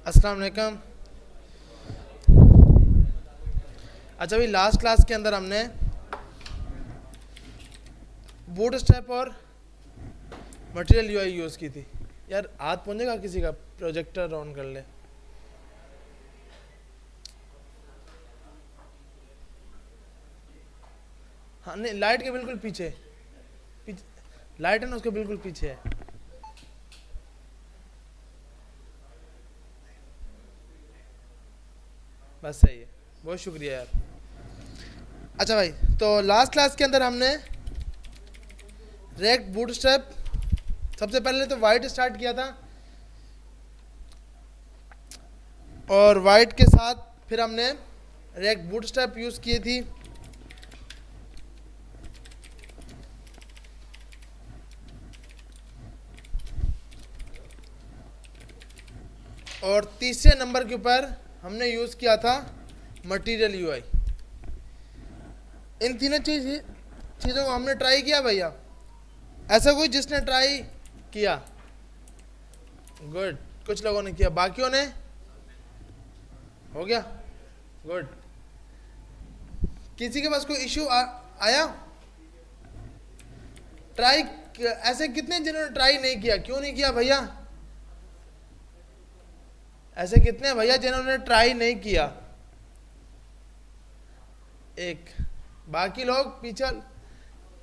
अस्सलाम वालेकुम। अच्छा भाई, लास्ट क्लास के अंदर हमने बूटस्ट्रैप और मटेरियल यूआई यूज़ की थी। यार हाथ पहुंचेगा किसी का? प्रोजेक्टर ऑन कर ले। हाँ नहीं, लाइट के बिल्कुल पीछे, लाइट है ना उसके बिल्कुल पीछे है। बस सही है, बहुत शुक्रिया यार। अच्छा भाई, तो लास्ट क्लास के अंदर हमने रेक्ट बूटस्ट्रैप सबसे पहले तो वाइट स्टार्ट किया था, और वाइट के साथ फिर हमने रेक्ट बूटस्ट्रैप यूज़ किए थी। और तीसरे नंबर के ऊपर हमने यूज़ किया था मटेरियल यूआई। इन तीनों चीज़ों को हमने ट्राई किया भैया। ऐसा कोई जिसने ट्राई किया? गुड, कुछ लोगों ने किया, बाकियों ने हो गया। गुड। किसी के पास कोई इश्यू आया? ट्राई ऐसे कितने जिन्होंने ट्राई नहीं किया? क्यों नहीं किया भैया? ऐसे कितने भैया जिन्होंने ट्राई नहीं किया? एक। बाकी लोग पीछे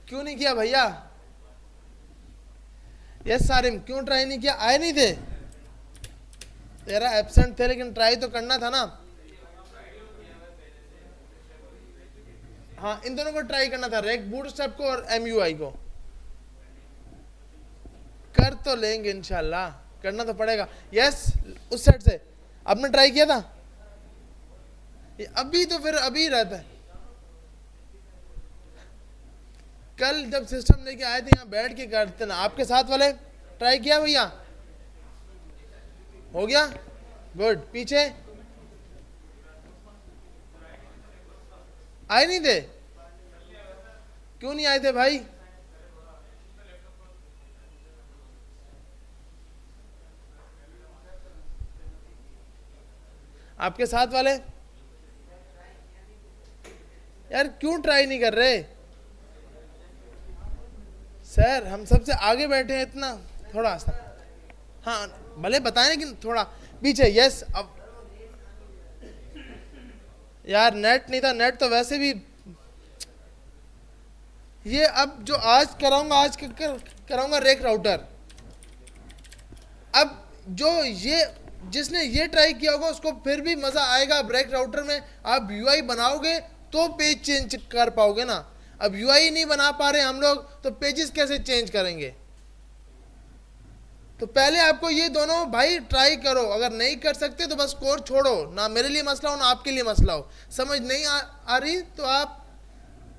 क्यों नहीं किया भैया? यस सारिम, क्यों ट्राई नहीं किया? आए नहीं थे? तेरा एब्सेंट थे, लेकिन ट्राई तो करना था ना। हाँ, इन दोनों को ट्राई करना था, रेक्ट बूटस्ट्रैप को और एमयूआई को। कर तो लेंगे इंशाल्लाह, करना तो पड़ेगा। यस, उस साइड से आपने ट्राई किया था? अभी तो फिर अभी रहता है। कल जब सिस्टम लेके आए थे यहाँ बैठ के करते ना, आपके साथ वाले ट्राई किया भैया? हो गया। गुड। पीछे आए नहीं थे? क्यों नहीं आए थे भाई? आपके साथ वाले यार क्यों ट्राई नहीं कर रहे? सर हम सबसे आगे बैठे हैं इतना, थोड़ा सा। हाँ भले बताएं, लेकिन थोड़ा पीछे। यस। अब यार नेट नहीं था, नेट तो वैसे भी ये अब जो आज कराऊंगा, आज कराऊंगा रेक राउटर। अब जो ये जिसने ये ट्राई किया होगा उसको फिर भी मजा आएगा। रेक राउटर में आप यूआई बनाओगे तो पेज चेंज कर पाओगे ना। अब यूआई नहीं बना पा रहे हम लोग, तो पेजेस कैसे चेंज करेंगे? तो पहले आपको ये दोनों भाई ट्राई करो। अगर नहीं कर सकते तो बस कोर्स छोड़ो, ना मेरे लिए मसला हो ना आपके लिए मसला हो। समझ नहीं आ रही तो आप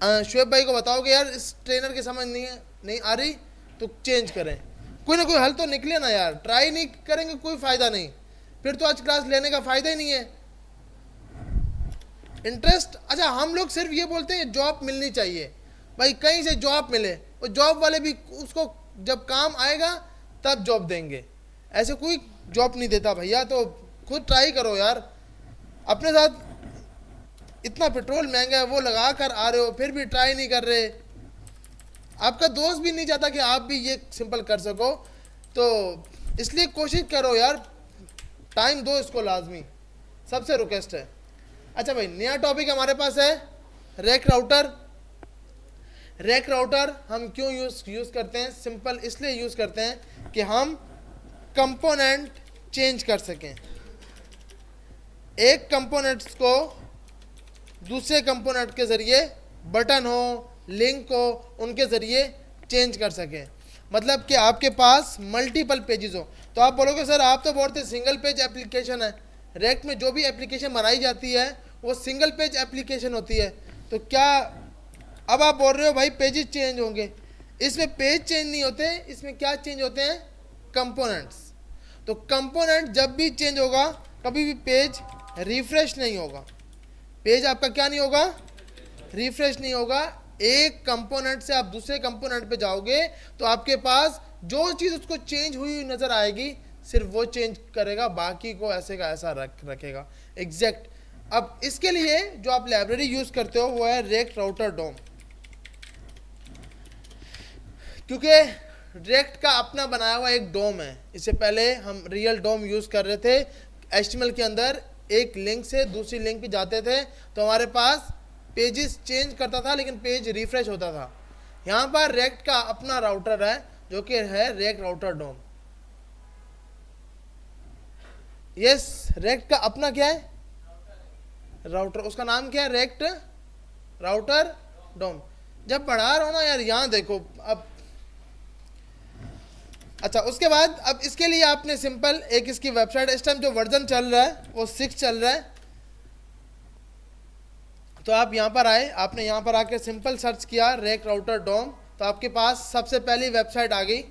शुएब भाई को बताओगे यार इस ट्रेनर की समझ नहीं आ रही, तो चेंज करें। कोई ना कोई हल तो निकले ना यार। ट्राई नहीं करेंगे कोई फ़ायदा नहीं, फिर तो आज क्लास लेने का फ़ायदा ही नहीं है। इंटरेस्ट, अच्छा हम लोग सिर्फ ये बोलते हैं जॉब मिलनी चाहिए भाई, कहीं से जॉब मिले। और जॉब वाले भी उसको जब काम आएगा तब जॉब देंगे, ऐसे कोई जॉब नहीं देता भैया। तो खुद ट्राई करो यार। अपने साथ इतना पेट्रोल महंगा है, वो लगा कर आ रहे हो, फिर भी ट्राई नहीं कर रहे। आपका दोस्त भी नहीं चाहता कि आप भी ये सिंपल कर सको, तो इसलिए कोशिश करो यार, टाइम दो इसको लाजमी, सबसे रिक्वेस्ट है। अच्छा भाई, नया टॉपिक हमारे पास है रेक राउटर। रेक राउटर हम क्यों यूज़ करते हैं? सिंपल इसलिए यूज़ करते हैं कि हम कंपोनेंट चेंज कर सकें। एक कंपोनेंट्स को दूसरे कंपोनेंट के ज़रिए, बटन हो, लिंक हो, उनके ज़रिए चेंज कर सकें। मतलब कि आपके पास मल्टीपल पेजेस हो। तो आप बोलोगे सर आप तो बोलते सिंगल पेज एप्लीकेशन है। रेक्ट में जो भी एप्लीकेशन बनाई जाती है वो सिंगल पेज एप्लीकेशन होती है। तो क्या अब आप बोल रहे हो भाई पेजेस चेंज होंगे? इसमें पेज चेंज नहीं होते, इसमें क्या चेंज होते हैं? कंपोनेंट्स। तो कंपोनेंट जब भी चेंज होगा, कभी भी पेज रिफ्रेश नहीं होगा। पेज आपका क्या नहीं होगा? रिफ्रेश नहीं होगा। एक कंपोनेंट से आप दूसरे कंपोनेंट पे जाओगे तो आपके पास जो चीज़ उसको चेंज हुई नज़र आएगी सिर्फ वो चेंज करेगा, बाकी को ऐसे का ऐसा रखेगा एग्जैक्ट। अब इसके लिए जो आप लाइब्रेरी यूज करते हो वो है रेक्ट राउटर डोम, क्योंकि रेक्ट का अपना बनाया हुआ एक डोम है। इससे पहले हम रियल डोम यूज कर रहे थे, एचटीएमएल के अंदर एक लिंक से दूसरी लिंक पे जाते थे तो हमारे पास पेजेस चेंज करता था लेकिन पेज रिफ्रेश होता था। यहाँ पर रेक्ट का अपना राउटर है जो कि है रेक्ट राउटर डोम। यस, रेक्ट का अपना क्या है राउटर, उसका नाम क्या है रेक्ट राउटर डोम। जब पढ़ा रहा हूं ना यार, यहाँ देखो अब। अच्छा, उसके बाद अब इसके लिए आपने सिंपल एक इसकी वेबसाइट, इस टाइम जो वर्जन चल रहा है वो 6 चल रहा है, तो आप यहाँ पर आए, आपने यहाँ पर आकर सिंपल सर्च किया रेक्ट राउटर डोम, तो आपके पास सबसे पहली वेबसाइट आ गई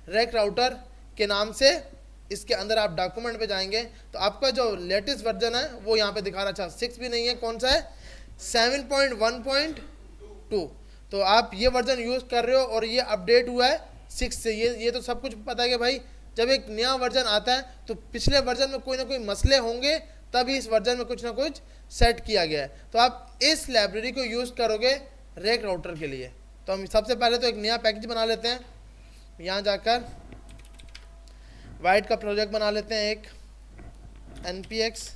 रेक्ट राउटर के नाम से। इसके अंदर आप डॉक्यूमेंट पे जाएंगे तो आपका जो लेटेस्ट वर्जन है वो यहाँ पे दिखा रहा। अच्छा, 6 भी नहीं है, कौन सा है 7.1.2। तो आप ये वर्जन यूज़ कर रहे हो और ये अपडेट हुआ है 6 से। ये तो सब कुछ पता है कि भाई जब एक नया वर्जन आता है तो पिछले वर्जन में कोई ना कोई मसले होंगे, तभी इस वर्जन में कुछ ना कुछ सेट किया गया है। तो आप इस लाइब्रेरी को यूज़ करोगे रेक्ट राउटर के लिए। तो हम सबसे पहले तो एक नया पैकेज बना लेते हैं, यहाँ जाकर वाइट का प्रोजेक्ट बना लेते हैं एक npx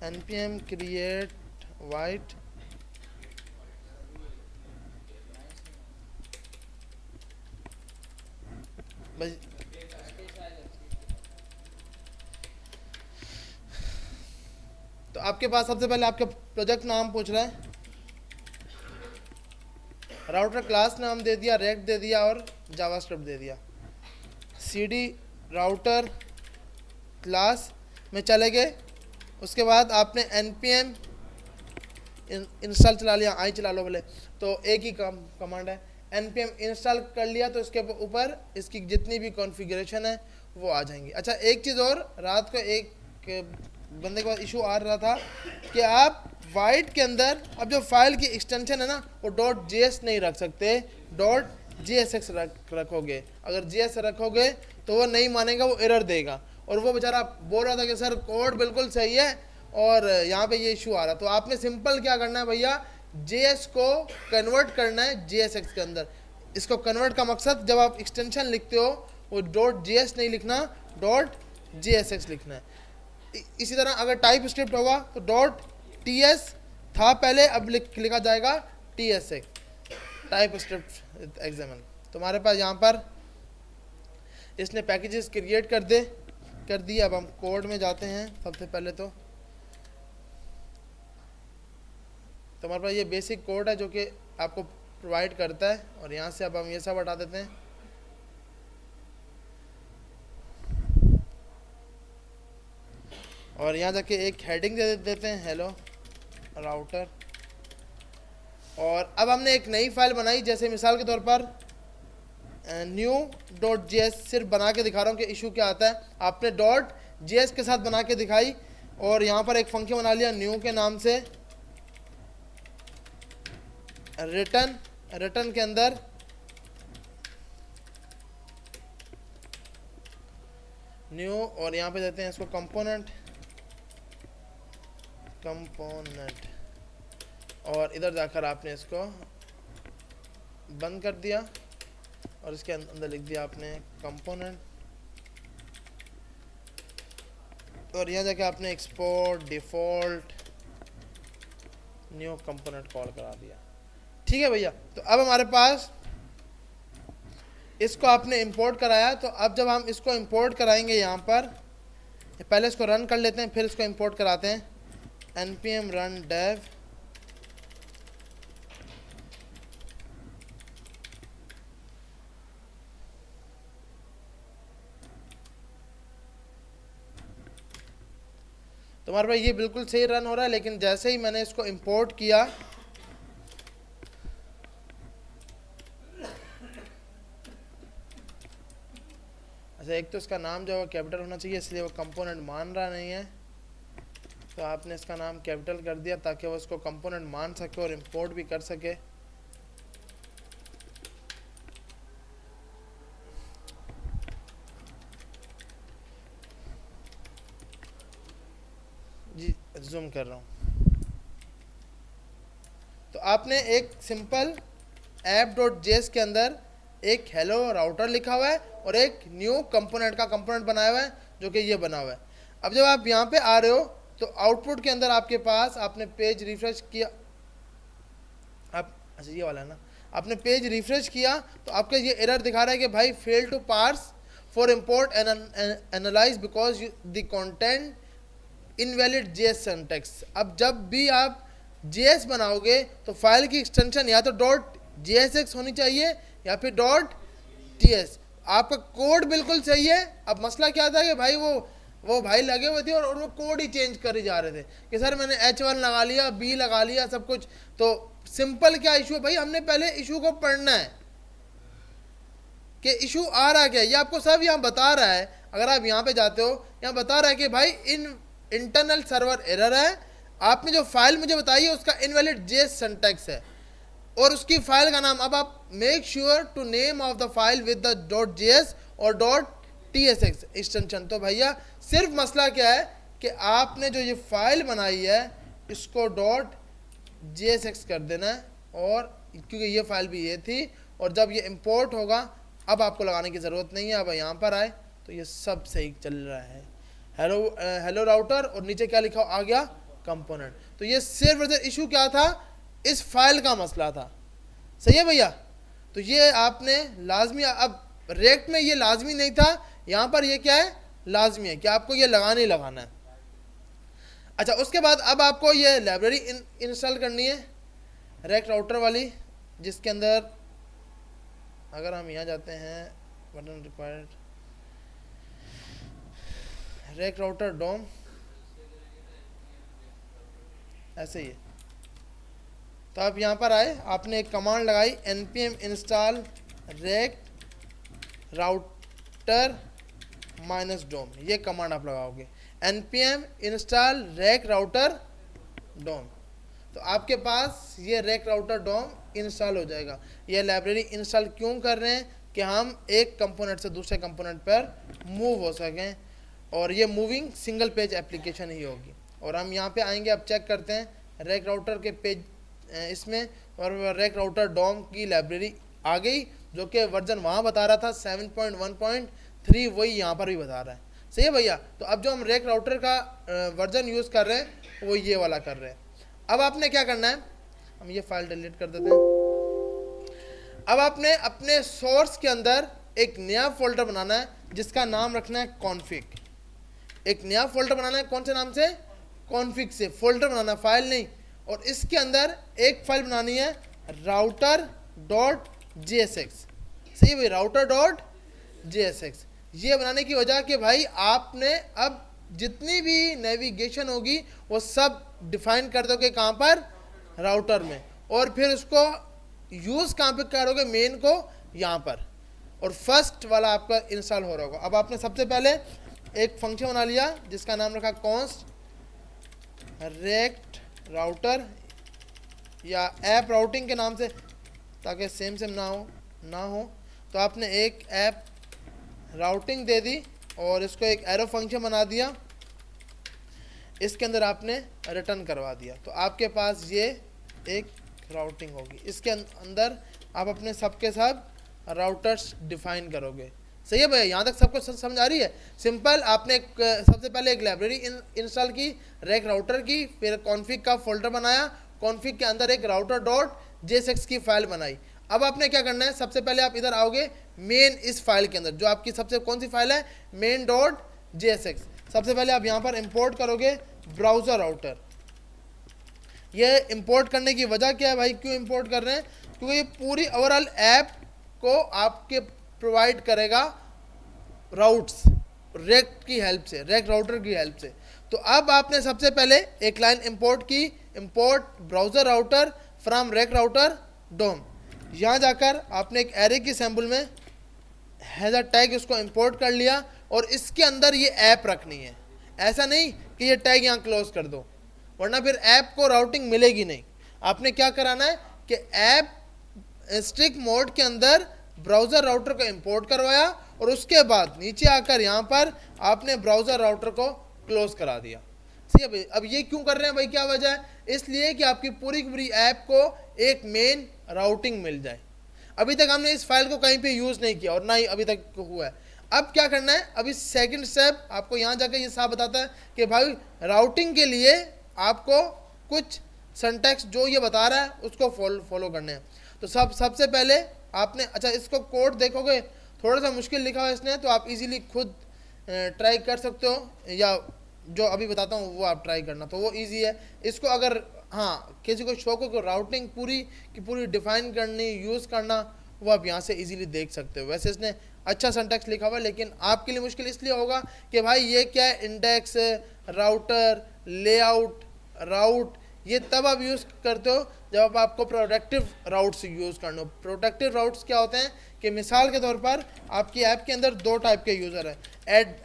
npm create white बस। तो आपके पास सबसे पहले आपका प्रोजेक्ट नाम पूछ रहा है, राउटर क्लास नाम दे दिया, रेक्ट दे दिया और जावास्क्रिप्ट दे दिया। cd राउटर क्लास में चले गए। उसके बाद आपने npm इंस्टॉल चला लिया, आई चला लो बोले तो एक ही कमांड है, npm इंस्टॉल कर लिया तो इसके ऊपर इसकी जितनी भी कॉन्फ़िगरेशन है वो आ जाएंगी। अच्छा, एक चीज़ और, रात को एक बंदे के पास इशू आ रहा था कि आप वाइट के अंदर अब जो फाइल की एक्सटेंशन है ना वो .js नहीं रख सकते, .jsx रखोगे। अगर js रखोगे तो वो नहीं मानेगा, वो एरर देगा। और वो बेचारा बोल रहा था कि सर कोड बिल्कुल सही है और यहाँ पे ये इशू आ रहा। तो आपने सिंपल क्या करना है भैया, JS को कन्वर्ट करना है JSX के अंदर। इसको कन्वर्ट का मकसद, जब आप एक्सटेंशन लिखते हो वो .js नहीं लिखना, .jsx लिखना है। इसी तरह अगर टाइप स्क्रिप्ट होगा तो .ts था पहले, अब लिखा जाएगा tsx, टाइप स्क्रिप्ट XML। तुम्हारे पास यहाँ पर इसने पैकेजेस क्रिएट कर दिए। अब हम कोड में जाते हैं। सबसे पहले तो तुम्हारे पास ये बेसिक कोड है जो कि आपको प्रोवाइड करता है, और यहाँ से अब हम ये सब हटा देते हैं। और यहाँ जाके एक हेडिंग दे देते हैं, हेलो राउटर। और अब हमने एक नई फाइल बनाई, जैसे मिसाल के तौर पर new.js, सिर्फ बना के दिखा रहा हूँ कि इशू क्या आता है। आपने .js के साथ बना के दिखाई और यहाँ पर एक फंक्शन बना लिया न्यू के नाम से, रिटर्न के अंदर न्यू, और यहाँ पे देते हैं इसको कंपोनेंट, और इधर जाकर आपने इसको बंद कर दिया और इसके अंदर लिख दिया आपने कंपोनेंट, और यहाँ जाके आपने export default new component call करा दिया। ठीक है भैया। तो अब हमारे पास इसको आपने इंपोर्ट कराया। तो अब जब हम इसको इंपोर्ट कराएंगे, यहाँ पर पहले इसको रन कर लेते हैं फिर इसको इंपोर्ट कराते हैं। npm run dev तुम्हारे भाई ये बिल्कुल सही रन हो रहा है, लेकिन जैसे ही मैंने इसको इंपोर्ट किया अच्छा, एक तो इसका नाम जो है कैपिटल होना चाहिए, इसलिए वो कंपोनेंट मान रहा नहीं है। तो आपने इसका नाम कैपिटल कर दिया ताकि वो इसको कंपोनेंट मान सके और इंपोर्ट भी कर सके। जूम कर रहा हूँ। तो आपने एक सिंपल app.js के अंदर एक हेलो राउटर लिखा हुआ है और एक न्यू कंपोनेंट का कंपोनेंट बनाया हुआ है जो कि ये बना हुआ है। अब जब आप यहाँ पे आ रहे हो तो आउटपुट के अंदर आपके पास आपने पेज रिफ्रेश किया, आप अच्छा ये वाला है ना, आपने पेज रिफ्रेश किया तो आपका ये एरर दिखा रहा है कि भाई fail to parse for import and analyze because the content invalid JS syntax. अब जब भी आप JS बनाओगे तो फाइल की एक्सटेंशन या तो .jsx होनी चाहिए या फिर .ts। आपका कोड बिल्कुल सही है। अब मसला क्या था कि भाई वो भाई लगे हुए थे और वो कोड ही चेंज कर ही जा रहे थे कि सर मैंने H1 लगा लिया, B लगा लिया, सब कुछ। तो सिंपल क्या इशू है भाई, हमने पहले इशू को पढ़ना है कि इशू आ रहा क्या है। ये आपको सब यहाँ बता रहा है। अगर आप यहाँ पे जाते हो, यहाँ बता रहा है कि भाई इंटरनल सर्वर एरर है, आपने जो फाइल मुझे बताई है उसका इनवैलिड JS सिंटैक्स है और उसकी फाइल का नाम, अब आप make sure to name of the file with the .js और .tsx एक्सटेंशन। तो भैया सिर्फ मसला क्या है कि आपने जो ये फाइल बनाई है इसको .jsx कर देना है, और क्योंकि ये फाइल भी ये थी, और जब ये इंपोर्ट होगा अब आपको लगाने की ज़रूरत नहीं है। अब यहाँ पर आए तो ये सब सही चल रहा है, हेलो राउटर, और नीचे क्या लिखा आ गया कंपोनेंट। तो ये सिर्फ इशू क्या था, इस फाइल का मसला था। सही है भैया। तो ये आपने लाजमी, अब रेक्ट में ये लाजमी नहीं था, यहाँ पर ये क्या है लाजमी है कि आपको ये लगाना ही लगाना है। अच्छा, उसके बाद अब आपको ये लाइब्रेरी इंस्टॉल करनी है रेक्ट राउटर वाली, जिसके अंदर अगर हम यहाँ जाते हैं बटन रिक्वायर्ड रेक्ट राउटर डोम, ऐसे ही है। तो आप यहाँ पर आए, आपने एक कमांड लगाई npm install रेक्ट राउटर -डोम, ये कमांड आप लगाओगे npm install रेक्ट राउटर डोम। तो आपके पास ये रेक्ट राउटर डोम इंस्टॉल हो जाएगा। ये लाइब्रेरी इंस्टॉल क्यों कर रहे हैं कि हम एक कंपोनेंट से दूसरे कंपोनेंट पर मूव हो सकें, और ये मूविंग सिंगल पेज एप्लीकेशन ही होगी। और हम यहाँ पे आएंगे, अब चेक करते हैं रेक्ट राउटर के पेज इसमें, और रेक्ट राउटर डोम की लाइब्रेरी आ गई, जो कि वर्जन वहाँ बता रहा था 7.1.3, वही यहाँ पर भी बता रहा है। सही है भैया। तो अब जो हम रेक्ट राउटर का वर्जन यूज़ कर रहे हैं वो ये वाला कर रहे हैं। अब आपने क्या करना है, हम ये फाइल डिलीट कर देते हैं। अब आपने अपने सोर्स के अंदर एक नया फोल्डर बनाना है जिसका नाम रखना है कॉन्फिग। एक नया फोल्डर बनाना है, कौन से नाम से, कॉन्फिग से फोल्डर बनाना, फाइल नहीं। और इसके अंदर एक फाइल बनानी है router.jsx। सही है भाई, router.jsx। ये बनाने की वजह कि भाई आपने अब जितनी भी नेविगेशन होगी वो सब डिफाइन कर दोगे कहाँ पर, राउटर में, और फिर उसको यूज़ कहाँ पे करोगे, मेन को यहाँ पर, और फर्स्ट वाला आपका इंस्टॉल हो रहा होगा। अब आपने सबसे पहले एक फंक्शन बना लिया जिसका नाम रखा कॉन्स्ट रेक्ट राउटर, या ऐप राउटिंग के नाम से, ताकि सेम ना हो। तो आपने एक ऐप राउटिंग दे दी और इसको एक एरो फंक्शन बना दिया, इसके अंदर आपने रिटर्न करवा दिया। तो आपके पास ये एक राउटिंग होगी, इसके अंदर आप अपने सब के सब राउटर्स डिफाइन करोगे। सही है भैया, यहाँ तक सबको समझ आ रही है। सिंपल, आपने सबसे पहले एक लाइब्रेरी इंस्टॉल की रेक्ट राउटर की, फिर कॉन्फिग का फोल्डर बनाया, कॉन्फिग के अंदर एक router.jsx की फाइल बनाई। अब आपने क्या करना है, सबसे पहले आप इधर आओगे मेन इस फाइल के अंदर, जो आपकी सबसे कौन सी फाइल है, main.jsx। सबसे पहले आप यहाँ पर इंपोर्ट करोगे ब्राउज़र राउटर। ये इंपोर्ट करने की वजह क्या है भाई, क्यों इंपोर्ट कर रहे हैं, क्योंकि ये पूरी ओवरऑल ऐप को आपके प्रोवाइड करेगा राउट्स रेक्ट की हेल्प से, रेक्ट राउटर की हेल्प से। तो अब आपने सबसे पहले एक लाइन इंपोर्ट की, import browser router from React router DOM. यहाँ जाकर आपने एक एरे की सैम्पल में हैज़र टैग उसको इंपोर्ट कर लिया, और इसके अंदर ये ऐप रखनी है। ऐसा नहीं कि ये टैग यहाँ क्लोज कर दो, वरना फिर ऐप को राउटिंग मिलेगी नहीं। आपने क्या कराना है कि ऐप स्ट्रिक्ट मोड के अंदर ब्राउज़र राउटर को इंपोर्ट करवाया, और उसके बाद नीचे आकर यहाँ पर आपने ब्राउज़र राउटर को क्लोज करा दिया। सही है भाई। अब ये क्यों कर रहे हैं भाई, क्या वजह है? इसलिए कि आपकी पूरी की पूरी ऐप को एक मेन राउटिंग मिल जाए। अभी तक हमने इस फाइल को कहीं पे यूज नहीं किया और ना ही अभी तक हुआ है। अब क्या करना है, अभी सेकंड स्टेप आपको यहाँ जाकर ये साफ बताता है कि भाई राउटिंग के लिए आपको कुछ सिंटैक्स जो ये बता रहा है उसको फॉलो करने हैं। तो सबसे पहले आपने, अच्छा इसको कोड देखोगे थोड़ा सा मुश्किल लिखा हुआ है इसने, तो आप इजीली खुद ट्राई कर सकते हो, या जो अभी बताता हूँ वो आप ट्राई करना, तो वो इजी है। इसको अगर हाँ किसी को शौक हो राउटिंग पूरी की पूरी डिफाइन करनी, यूज़ करना, वो आप यहाँ से इजीली देख सकते हो। वैसे इसने अच्छा सिंटैक्स लिखा हुआ है, लेकिन आपके लिए मुश्किल इसलिए होगा कि भाई ये क्या है, इंडेक्स, राउटर, लेआउट, राउट, ये तब आप यूज़ करते हो जब आपको प्रोडक्टिव राउट्स यूज़ करना हो। प्रोडक्टिव राउट्स क्या होते हैं कि मिसाल के तौर पर आपकी ऐप के अंदर दो टाइप के यूज़र हैं,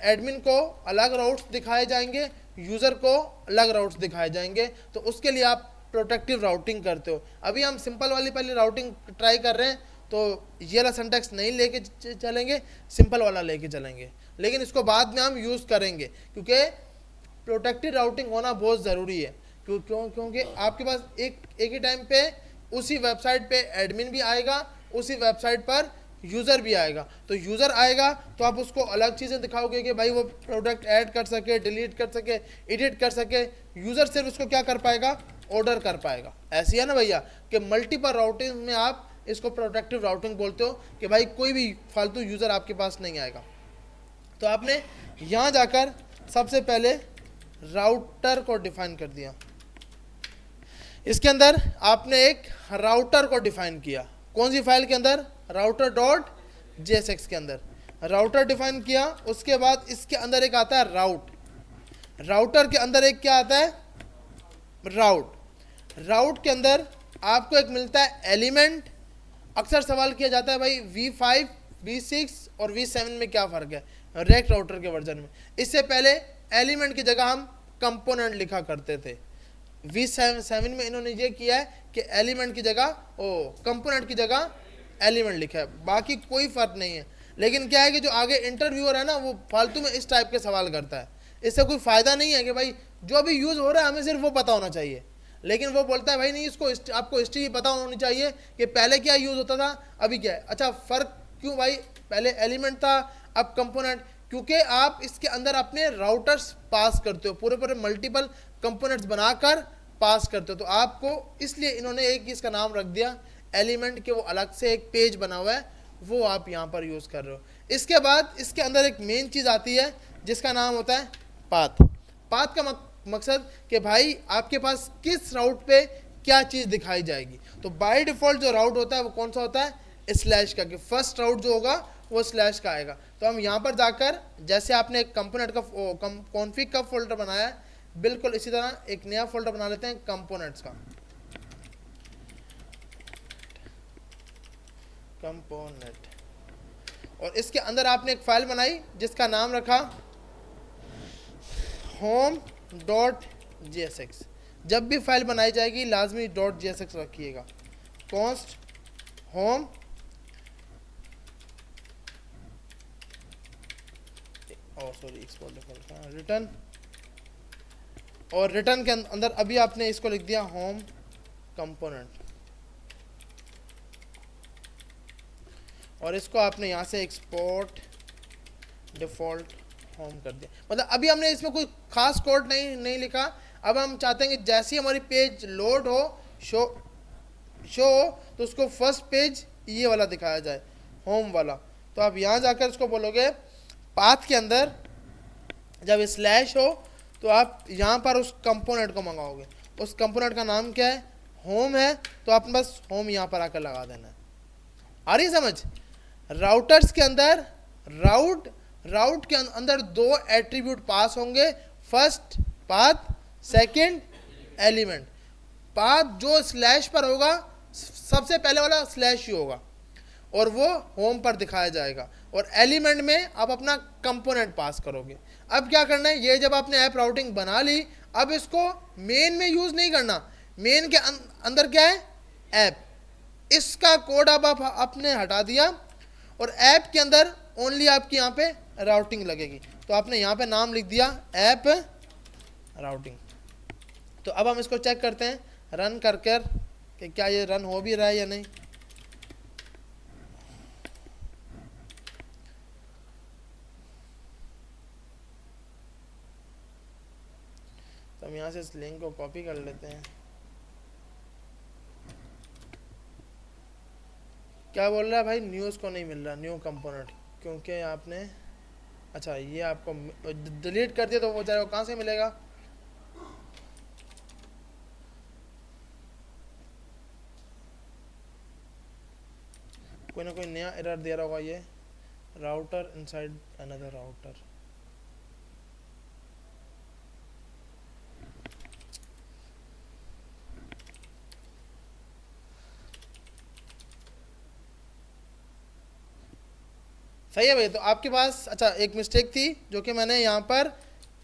एडमिन को अलग राउट्स दिखाए जाएंगे, यूज़र को अलग राउट्स दिखाए जाएंगे, तो उसके लिए आप प्रोडक्टिव राउटिंग करते हो। अभी हम सिंपल वाली पहले राउटिंग ट्राई कर रहे हैं, तो ये वाला सिंटैक्स नहीं लेके चलेंगे, सिंपल वाला लेके चलेंगे, लेकिन इसको बाद में हम यूज़ करेंगे क्योंकि प्रोडक्टिव राउटिंग होना बहुत ज़रूरी है। क्योंकि आपके पास एक ही टाइम पे उसी वेबसाइट पे एडमिन भी आएगा, उसी वेबसाइट पर यूज़र भी आएगा। तो यूज़र आएगा तो आप उसको अलग चीज़ें दिखाओगे कि भाई वो प्रोडक्ट ऐड कर सके, डिलीट कर सके, एडिट कर सके। यूज़र सिर्फ उसको क्या कर पाएगा, ऑर्डर कर पाएगा। ऐसी है ना भैया कि मल्टीपल राउटिंग में आप इसको प्रोडक्टिव राउटिंग बोलते हो कि भाई कोई भी फालतू यूज़र आपके पास नहीं आएगा। तो आपने यहाँ जाकर सबसे पहले राउटर को डिफाइन कर दिया। इसके अंदर आपने एक राउटर को डिफाइन किया, कौन सी फाइल के अंदर, router.jsx के अंदर राउटर डिफाइन किया। उसके बाद इसके अंदर एक आता है राउट, राउटर के अंदर एक क्या आता है, राउट। राउट के अंदर आपको एक मिलता है एलिमेंट। अक्सर सवाल किया जाता है भाई V5, V6 और V7 में क्या फ़र्क है रेक्ट राउटर के वर्जन में। इससे पहले एलिमेंट की जगह हम कंपोनेंट लिखा करते थे। V7 में इन्होंने ये किया है कि एलिमेंट की जगह कंपोनेंट की जगह एलिमेंट लिखा है, बाकी कोई फ़र्क नहीं है। लेकिन क्या है कि जो आगे इंटरव्यूअर है ना, वो फालतू में इस टाइप के सवाल करता है, इससे कोई फ़ायदा नहीं है कि भाई जो भी यूज़ हो रहा है हमें सिर्फ वो पता होना चाहिए। लेकिन वो बोलता है भाई नहीं, इसको आपको हिस्ट्री पता होनी चाहिए कि पहले क्या यूज़ होता था, अभी क्या है। अच्छा फ़र्क क्यों भाई, पहले एलिमेंट था अब कंपोनेंट, क्योंकि आप इसके अंदर अपने राउटर्स पास करते हो, पूरे मल्टीपल कंपोनेंट्स बनाकर पास करते हो। तो आपको इसलिए इन्होंने एक इसका नाम रख दिया एलिमेंट के, वो अलग से एक पेज बना हुआ है, वो आप यहाँ पर यूज़ कर रहे हो। इसके बाद इसके अंदर एक मेन चीज़ आती है जिसका नाम होता है पाथ। पाथ का मकसद कि भाई आपके पास किस राउट पे क्या चीज़ दिखाई जाएगी। तो बाय डिफ़ॉल्ट जो राउट होता है वो कौन सा होता है, स्लैश का, कि फर्स्ट राउट जो होगा वो स्लैश का आएगा। तो हम यहाँ पर जाकर जैसे आपने एक कंपोनेंट का कॉन्फिग का फोल्डर बनाया है, बिल्कुल इसी तरह एक नया फोल्डर बना लेते हैं कंपोनेंट्स का, कंपोनेंट। और इसके अंदर आपने एक फाइल बनाई जिसका नाम रखा home.jsx। जब भी फाइल बनाई जाएगी लाजमी .jsx रखिएगा, कॉन्स्ट होम रिटर्न, और रिटर्न के अंदर अभी आपने इसको लिख दिया होम कंपोनेंट, और इसको आपने यहाँ से एक्सपोर्ट डिफ़ॉल्ट होम कर दिया। मतलब अभी हमने इसमें कोई खास कोड नहीं लिखा। अब हम चाहते हैं कि जैसे ही हमारी पेज लोड हो, शो हो, तो उसको फर्स्ट पेज ये वाला दिखाया जाए, होम वाला। तो आप यहाँ जाकर इसको बोलोगे पाथ के अंदर जब स्लैश हो तो आप यहाँ पर उस कंपोनेंट को मंगाओगे। उस कंपोनेंट का नाम क्या है, होम है, तो आप बस होम यहाँ पर आकर लगा देना है। आ रही समझ। राउटर्स के अंदर राउट के अंदर दो एट्रीब्यूट पास होंगे, first path, second element. Path जो स्लैश पर होगा सबसे पहले वाला स्लैश ही होगा और वो होम पर दिखाया जाएगा, और एलिमेंट में आप अपना कंपोनेंट पास करोगे। अब क्या करना है, ये जब आपने ऐप राउटिंग बना ली, अब इसको मेन में यूज़ नहीं करना। मेन के अंदर क्या है, ऐप। इसका कोड अब आप आपने हटा दिया और ऐप के अंदर ओनली आपकी यहाँ पे राउटिंग लगेगी। तो आपने यहाँ पे नाम लिख दिया ऐप राउटिंग। तो अब हम इसको चेक करते हैं रन कर कर कि क्या ये रन हो भी रहा है या नहीं। तो हम यहाँ से इस लिंक को कॉपी कर लेते हैं। क्या बोल रहा है भाई, न्यूज़ को नहीं मिल रहा न्यू कंपोनेंट, क्योंकि आपने अच्छा ये आपको डिलीट कर दिया तो वो बेचारे को कहाँ से मिलेगा। कोई ना कोई नया एरर दे रहा होगा ये, राउटर इनसाइड अनदर राउटर। सही है भाई। तो आपके पास अच्छा एक मिस्टेक थी जो कि मैंने यहाँ पर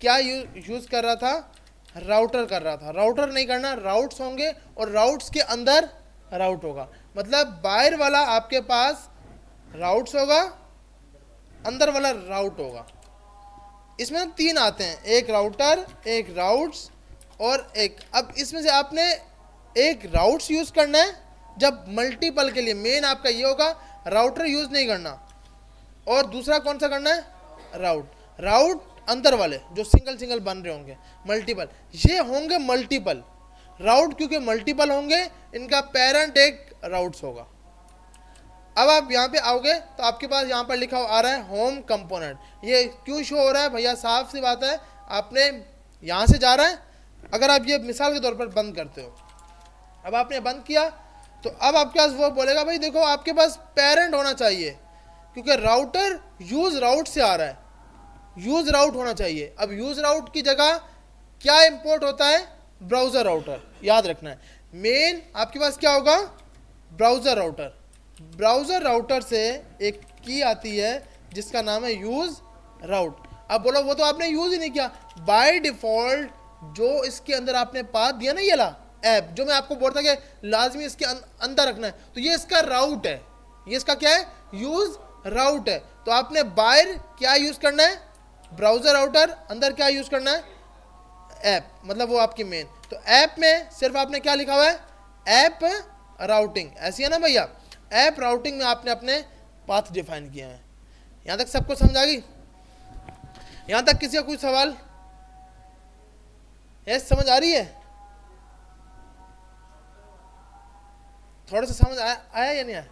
क्या यूज़ कर रहा था, राउटर कर रहा था। राउटर नहीं करना, राउट्स होंगे और राउट्स के अंदर राउट होगा। मतलब बाहर वाला आपके पास राउट्स होगा, अंदर वाला राउट होगा। इसमें 3 आते हैं, एक राउटर, एक राउट्स और एक। अब इसमें से आपने एक राउट्स यूज़ करना है जब मल्टीपल के लिए। मेन आपका ये होगा, राउटर यूज़ नहीं करना। और दूसरा कौन सा करना है, राउट। राउट अंदर वाले जो सिंगल सिंगल बन रहे होंगे, मल्टीपल ये होंगे मल्टीपल राउट, क्योंकि मल्टीपल होंगे, इनका पेरेंट एक राउट्स होगा। अब आप यहाँ पे आओगे तो आपके पास यहाँ पर लिखा आ रहा है होम कंपोनेंट। ये क्यों शो हो रहा है भैया, साफ सी बात है, आपने यहाँ से जा रहा है। अगर आप ये मिसाल के तौर पर बंद करते हो, अब आपने बंद किया तो अब आपके पास वो बोलेगा भाई देखो आपके पास पेरेंट होना चाहिए, क्योंकि राउटर यूज राउट से आ रहा है, यूज राउट होना चाहिए। अब यूज राउट की जगह क्या इंपोर्ट होता है, ब्राउजर राउटर। याद रखना है, मेन आपके पास क्या होगा, ब्राउजर राउटर। ब्राउजर राउटर से एक की आती है जिसका नाम है यूज राउट। अब बोलो वो तो आपने यूज ही नहीं किया। बाय डिफॉल्ट जो इसके अंदर आपने पाथ दिया ना, ये ला ऐप जो मैं आपको बोलता कि लाजमी इसके अंदर रखना है, तो ये इसका राउट है, ये इसका क्या है, यूज राउट है। तो आपने बाहर क्या यूज करना है, ब्राउजर राउटर, अंदर क्या यूज करना है, ऐप, मतलब वो आपकी मेन। तो ऐप में सिर्फ आपने क्या लिखा हुआ है, ऐप राउटिंग, ऐसी है ना भैया। ऐप राउटिंग में आपने अपने पाथ डिफाइन किया है। यहां तक सबको समझ आ गई? यहां तक किसी का कोई सवाल है, समझ आ रही है? थोड़ा सा समझ आया या नहीं आया?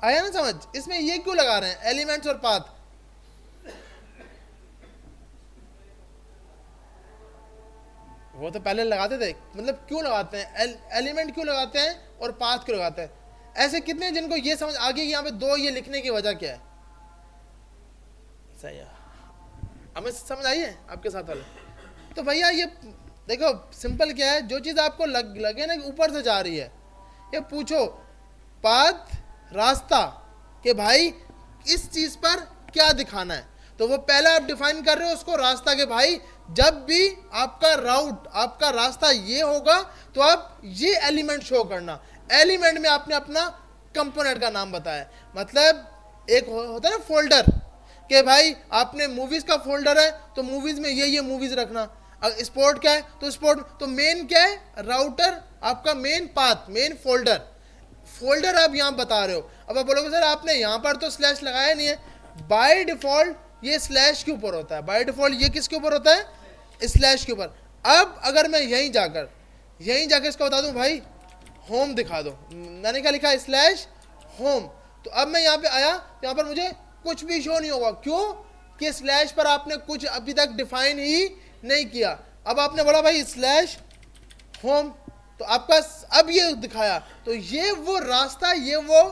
आया ना समझ? इसमें ये क्यों लगा रहे हैं एलिमेंट्स और पाथ? वो तो पहले लगाते थे, मतलब क्यों लगाते हैं, एलिमेंट क्यों लगाते हैं और पाथ क्यों लगाते हैं? ऐसे कितने जिनको ये समझ आ गई कि यहाँ पे 2 ये लिखने की वजह क्या है? सही है, हमें समझ आई है आपके साथ वाले? तो भैया ये देखो सिंपल क्या है, जो चीज़ आपको लगे ना ऊपर से जा रही है, ये पूछो पाथ, रास्ता, कि भाई इस चीज़ पर क्या दिखाना है, तो वो पहले आप डिफाइन कर रहे हो उसको रास्ता के भाई जब भी आपका राउट, आपका रास्ता ये होगा तो आप ये एलिमेंट शो करना। एलिमेंट में आपने अपना कंपोनेंट का नाम बताया। मतलब एक होता है ना फोल्डर, कि भाई आपने मूवीज का फोल्डर है तो मूवीज में ये मूवीज रखना। अगर स्पोर्ट क्या है तो स्पोर्ट, तो मेन क्या है, राउटर आपका main path, main folder. Folder आप यहाँ बता रहे हो। अब आप बोलोगे सर आपने यहाँ पर तो स्लैश लगाया नहीं है। बाय डिफॉल्ट ये स्लैश के ऊपर होता है, बाय डिफॉल्ट ये किसके ऊपर होता है, स्लैश के ऊपर। अब अगर मैं यहीं जाकर इसको बता दूं भाई होम दिखा दो, मैंने क्या लिखा, स्लैश होम, तो अब मैं यहाँ पे आया, यहाँ पर मुझे कुछ भी शो नहीं होगा। क्यों कि स्लैश पर आपने कुछ अभी तक डिफाइन ही नहीं किया। अब आपने बोला भाई स्लैश होम, तो आपका अब ये दिखाया, तो ये वो रास्ता, ये वो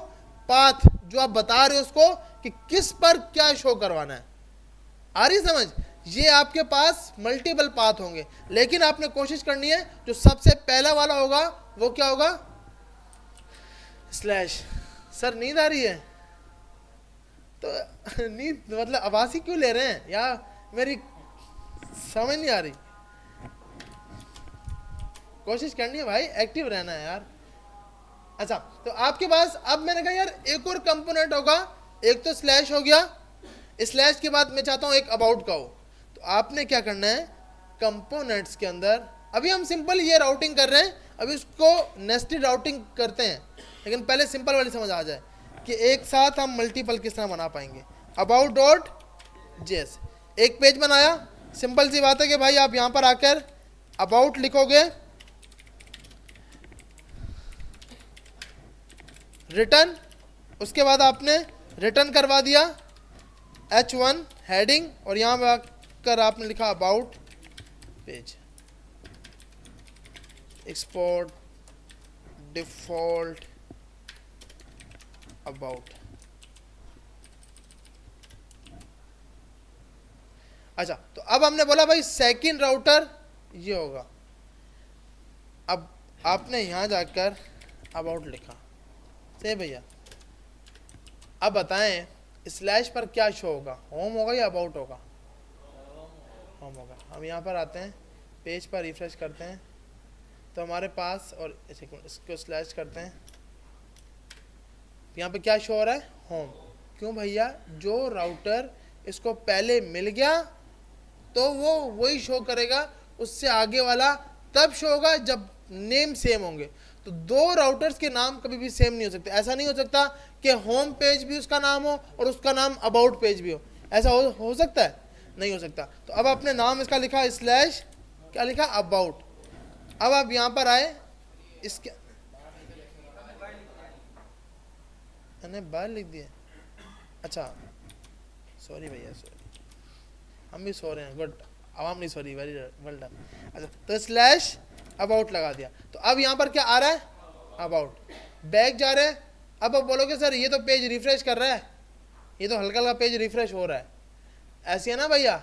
पाथ जो आप बता रहे हो उसको कि किस पर क्या शो करवाना है। आ रही समझ? ये आपके पास मल्टीपल पाथ होंगे, लेकिन आपने कोशिश करनी है जो सबसे पहला वाला होगा वो क्या होगा, स्लैश। सर नींद आ रही है? तो नींद मतलब आवाज़ क्यों ले रहे हैं या मेरी समझ नहीं आ रही? कोशिश करनी है भाई, एक्टिव रहना है यार। अच्छा तो आपके पास अब मैंने कहा यार एक और कंपोनेंट होगा, एक तो स्लैश हो गया, स्लैश के बाद मैं चाहता हूं एक अबाउट का हो, तो आपने क्या करना है, कंपोनेंट्स के अंदर, अभी हम सिंपल ये राउटिंग कर रहे हैं, अभी उसको नेस्टेड राउटिंग करते हैं, लेकिन पहले सिंपल वाली समझ आ जाए कि एक साथ हम मल्टीपल किस तरह बना पाएंगे। अबाउट डॉट जेएस, एक पेज बनाया, सिंपल सी बात है कि भाई आप यहां पर आकर अबाउट लिखोगे, रिटर्न, उसके बाद आपने रिटर्न करवा दिया H1 हेडिंग, और यहां पर आकर आपने लिखा about page, export default about. अच्छा, तो अब हमने बोला भाई सेकंड राउटर ये होगा। अब आपने यहां जाकर अबाउट लिखा, सही भैया। अब बताएं स्लैश पर क्या शो होगा, होम होगा या अबाउट होगा? होम होगा। हम यहाँ पर आते हैं, पेज पर रिफ्रेश करते हैं, तो हमारे पास, और इसको स्लैश करते हैं, यहाँ पे क्या शो हो रहा है, होम। क्यों भैया? जो राउटर इसको पहले मिल गया तो वो वही शो करेगा, उससे आगे वाला तब शो होगा जब नेम सेम होंगे। तो दो राउटर्स के नाम कभी भी सेम नहीं हो सकते। ऐसा नहीं हो सकता कि होम पेज भी उसका नाम हो और उसका नाम अबाउट पेज भी हो, ऐसा हो सकता है? नहीं हो सकता। तो अब आपने नाम इसका लिखा स्लैश, क्या लिखा, अबाउट। अब आप यहां पर आए, इसके मैंने बाहर लिख दिया, अच्छा सॉरी भैया, सॉरी, हम भी सो रहे हैं, गुड, अब हम नहीं सॉरी, वेरी वेल डन। अच्छा, तो स्लैश अबाउट लगा दिया, तो अब यहाँ पर क्या आ रहा है, अबाउट। बैक जा रहे हैं, अब आप बोलोगे सर ये तो पेज रिफ्रेश कर रहा है, ये तो हल्का हल्का पेज रिफ्रेश हो रहा है, ऐसे है ना भैया,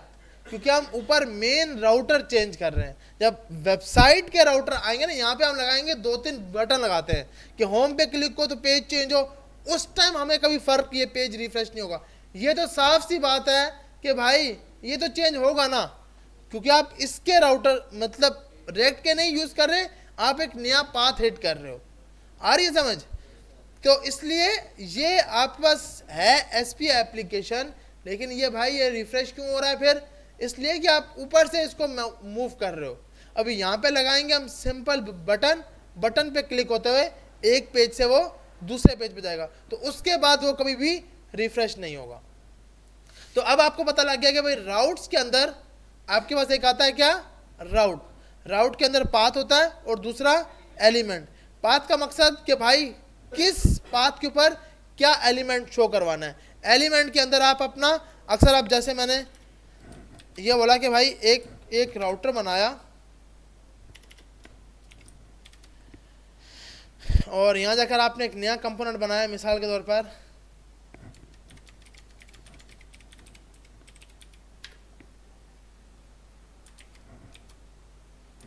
क्योंकि हम ऊपर मेन राउटर चेंज कर रहे हैं। जब वेबसाइट के राउटर आएंगे ना, यहाँ पे हम लगाएंगे 2-3 बटन लगाते हैं कि होम पे क्लिक को तो पेज चेंज हो, उस टाइम हमें कभी फर्क, ये पेज रिफ्रेश नहीं होगा। ये तो साफ सी बात है कि भाई ये तो चेंज होगा ना, क्योंकि आप इसके राउटर मतलब रेक्ट के नहीं यूज कर रहे, आप एक नया पाथ हिट कर रहे हो। आ रही है समझ? तो इसलिए ये आपके पास है एसपी एप्लीकेशन, लेकिन ये भाई ये रिफ्रेश क्यों हो रहा है फिर? इसलिए कि आप ऊपर से इसको मूव कर रहे हो। अभी यहाँ पे लगाएंगे हम सिंपल बटन, बटन पे क्लिक होते हुए एक पेज से वो दूसरे पेज पे जाएगा, तो उसके बाद वो कभी भी रिफ्रेश नहीं होगा। तो अब आपको पता लग गया कि भाई राउट्स के अंदर आपके पास एक आता है क्या, राउट। राउट के अंदर पाथ होता है और दूसरा एलिमेंट। पाथ का मकसद कि भाई किस पाथ के ऊपर क्या एलिमेंट शो करवाना है। एलिमेंट के अंदर आप अपना, अक्सर आप जैसे मैंने ये बोला कि भाई एक राउटर बनाया और यहां जाकर आपने एक नया कंपोनेंट बनाया, मिसाल के तौर पर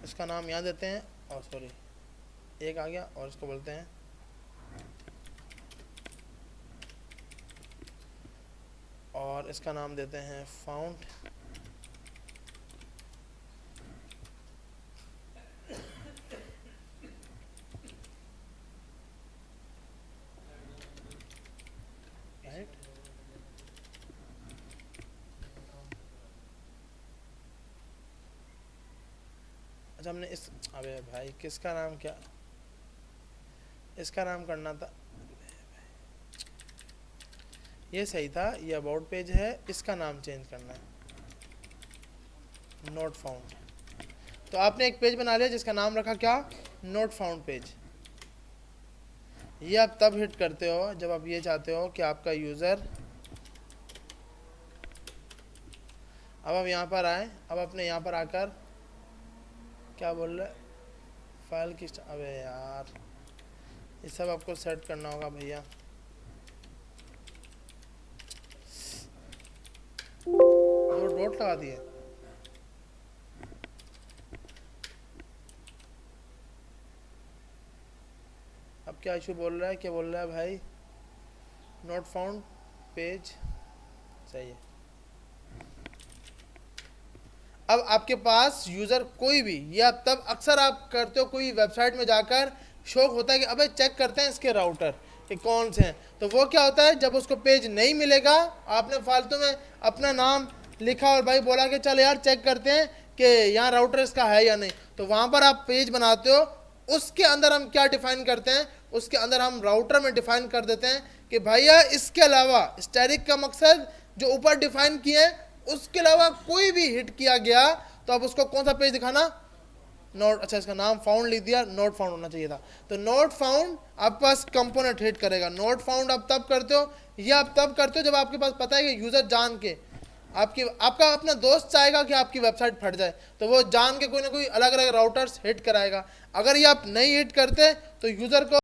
इसका नाम यहाँ देते हैं, और सॉरी एक आ गया, और इसको बोलते हैं और इसका नाम देते हैं फाउंड। राइट, अच्छा हमने इस, अबे भाई किसका नाम, क्या इसका नाम करना था, ये सही था, ये अबाउट पेज है, इसका नाम चेंज करना है, नोट फाउंड। तो आपने एक पेज बना लिया जिसका नाम रखा क्या, नोट फाउंड पेज। ये आप तब हिट करते हो जब आप ये चाहते हो कि आपका यूज़र, अब आप यहाँ पर आए, अब अपने यहाँ पर आकर क्या बोल रहे, फाइल की, अबे यार ये सब आपको सेट करना होगा भैया। दो डॉट लगा दिए, अब क्या इशू बोल रहा है, क्या बोल रहा है भाई, नॉट फाउंड पेज, सही है। अब आपके पास यूज़र कोई भी, ये अब तब अक्सर आप करते हो, कोई वेबसाइट में जाकर शौक होता है कि अबे चेक करते हैं इसके राउटर कि कौन से हैं, तो वो क्या होता है, जब उसको पेज नहीं मिलेगा, आपने फालतू में अपना नाम लिखा और भाई बोला कि चल यार चेक करते हैं कि यहाँ राउटर इसका है या नहीं, तो वहाँ पर आप पेज बनाते हो। उसके अंदर हम क्या डिफाइन करते हैं, उसके अंदर हम राउटर में डिफाइन कर देते हैं कि भैया इसके अलावा स्टैटिक का मकसद जो ऊपर डिफाइन किया है उसके अलावा कोई भी हिट किया गया तो अब उसको कौन सा पेज दिखाना, नॉट, अच्छा इसका नाम फाउंड लिख दिया, नॉट फाउंड होना चाहिए था। तो नॉट फाउंड आपके पास कंपोनेंट हिट करेगा। नॉट फाउंड आप तब करते हो, या आप तब करते हो जब आपके पास पता है कि यूजर जान के आपका अपना दोस्त चाहेगा कि आपकी वेबसाइट फट जाए, तो वो जान के कोई ना कोई अलग अलग राउटर्स हिट कराएगा। अगर ये आप नहीं हिट करते तो यूजर को